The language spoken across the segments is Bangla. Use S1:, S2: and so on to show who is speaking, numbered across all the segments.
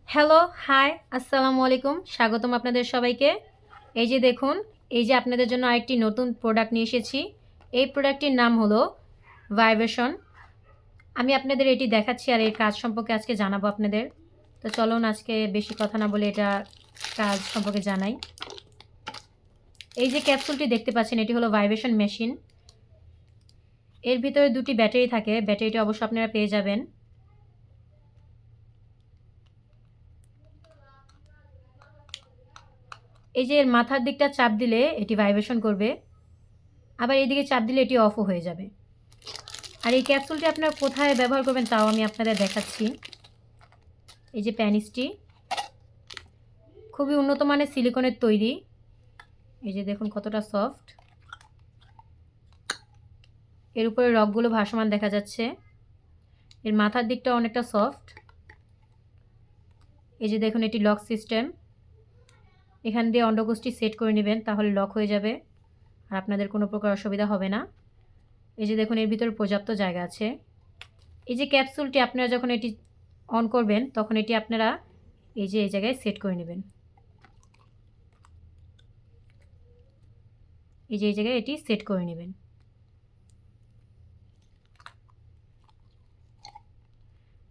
S1: হ্যালো, হাই, আসসালামু আলাইকুম। স্বাগতম আপনাদের সবাইকে। এই যে দেখুন, এই যে আপনাদের জন্য আরেকটি নতুন প্রোডাক্ট নিয়ে এসেছি। এই প্রোডাক্টটির নাম হলো ভাইব্রেশন। আমি আপনাদের এটি দেখাচ্ছি আর এর কাজ সম্পর্কে আজকে জানাবো আপনাদের। তো চলুন আজকে বেশি কথা না বলে এটা কাজ সম্পর্কে জানাই। এই যে ক্যাপসুলটি দেখতে পাচ্ছেন এটি হলো ভাইব্রেশন মেশিন। এর ভিতরে দুটি ব্যাটারি থাকে। ব্যাটারিটি অবশ্য আপনারা পেয়ে যাবেন। এই যে এর মাথার দিকটা চাপ দিলে এটি ভাইব্রেশন করবে, আবার এইদিকে চাপ দিলে এটি অফও হয়ে যাবে। আর এই ক্যাপসুলটি আপনারা কোথায় ব্যবহার করবেন তাও আমি আপনাদের দেখাচ্ছি। এই যে প্যানিসটি খুবই উন্নত মানের সিলিকনের তৈরি। এই যে দেখুন কতটা সফট, এর উপরে রগগুলো ভাসমান দেখা যাচ্ছে। এর মাথার দিকটা অনেকটা সফট। এই যে দেখুন এটি লক সিস্টেম, এখান দিয়ে অন্ডকোষটি সেট করে নেবেন, তাহলে লক হয়ে যাবে আর আপনাদের কোনো প্রকার অসুবিধা হবে না। এই যে দেখুন এর ভিতরে পর্যাপ্ত জায়গা আছে। এই যে ক্যাপসুলটি আপনারা যখন এটি অন করবেন তখন এটি আপনারা এই যে এই জায়গায় সেট করে নেবেন। এই যে এই জায়গায় এটি সেট করে নেবেন।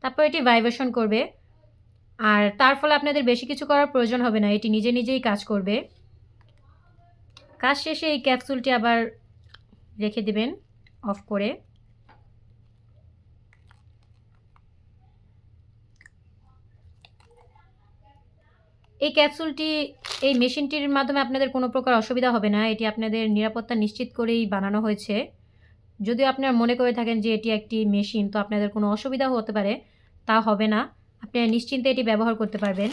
S1: তারপর এটি ভাইব্রেশন করবে, আর তার ফলে আপনাদের বেশি কিছু করার প্রয়োজন হবে না, এটি নিজে নিজেই কাজ করবে। কাজ শেষে এই ক্যাপসুলটি আবার রেখে দিবেন অফ করে। এই ক্যাপসুলটি এই মেশিনটির মাধ্যমে আপনাদের কোনো প্রকার অসুবিধা হবে না, এটি আপনাদের নিরাপত্তা নিশ্চিত করেই বানানো হয়েছে। যদিও আপনারা মনে করে থাকেন যে এটি একটি মেশিন, তো আপনাদের কোনো অসুবিধা হতে পারে, তা হবে না। আপনারা নিশ্চিন্তে এটি ব্যবহার করতে পারবেন।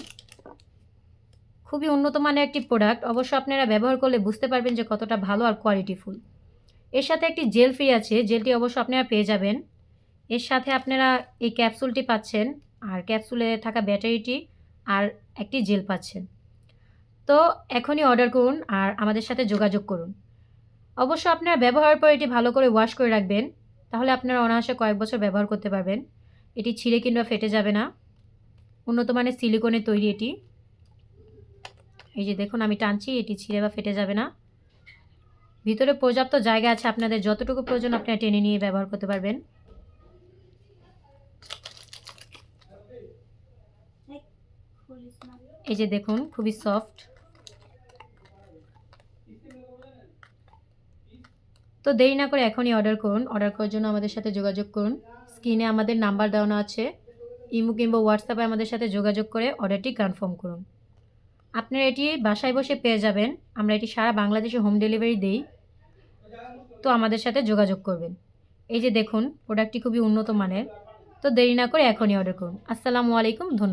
S1: খুবই উন্নত মানের একটি প্রোডাক্ট, অবশ্য আপনারা ব্যবহার করলে বুঝতে পারবেন যে কতটা ভালো আর কোয়ালিটিফুল। এর সাথে একটি জেল ফ্রি আছে, জেলটি অবশ্য আপনারা পেয়ে যাবেন। এর সাথে আপনারা এই ক্যাপসুলটি পাচ্ছেন, আর ক্যাপসুলে থাকা ব্যাটারিটি আর একটি জেল পাচ্ছেন। তো এখনই অর্ডার করুন আর আমাদের সাথে যোগাযোগ করুন। অবশ্য আপনারা ব্যবহারের পর এটি ভালো করে ওয়াশ করে রাখবেন, তাহলে আপনারা অনায়াসে কয়েক বছর ব্যবহার করতে পারবেন। এটি ছিঁড়ে কিংবা ফেটে যাবে না, উন্নত মানের সিলিকনের তৈরি এটি। এই যে দেখুন আমি টানছি, এটি ছিঁড়ে বা ফেটে যাবে না। ভিতরে পর্যাপ্ত জায়গা আছে, আপনাদের যতটুকু প্রয়োজন আপনারা টেনে নিয়ে ব্যবহার করতে পারবেন। এই যে দেখুন খুবই সফট। তো দেরি না করে এখনই অর্ডার করুন। অর্ডার করার জন্য আমাদের সাথে যোগাযোগ করুন। স্ক্রিনে আমাদের নাম্বার দেওয়া আছে, ইমো কিংবা হোয়াটসঅ্যাপে আমাদের সাথে যোগাযোগ করে অর্ডারটি কনফার্ম করুন। আপনারা এটি বাসায় বসে পেয়ে যাবেন। আমরা এটি সারা বাংলাদেশে হোম ডেলিভারি দেই, তো আমাদের সাথে যোগাযোগ করবেন। এই যে দেখুন প্রোডাক্টটি খুবই উন্নত মানের। তো দেরি না করে এখনই অর্ডার করুন। আসসালামু আলাইকুম, ধন্যবাদ।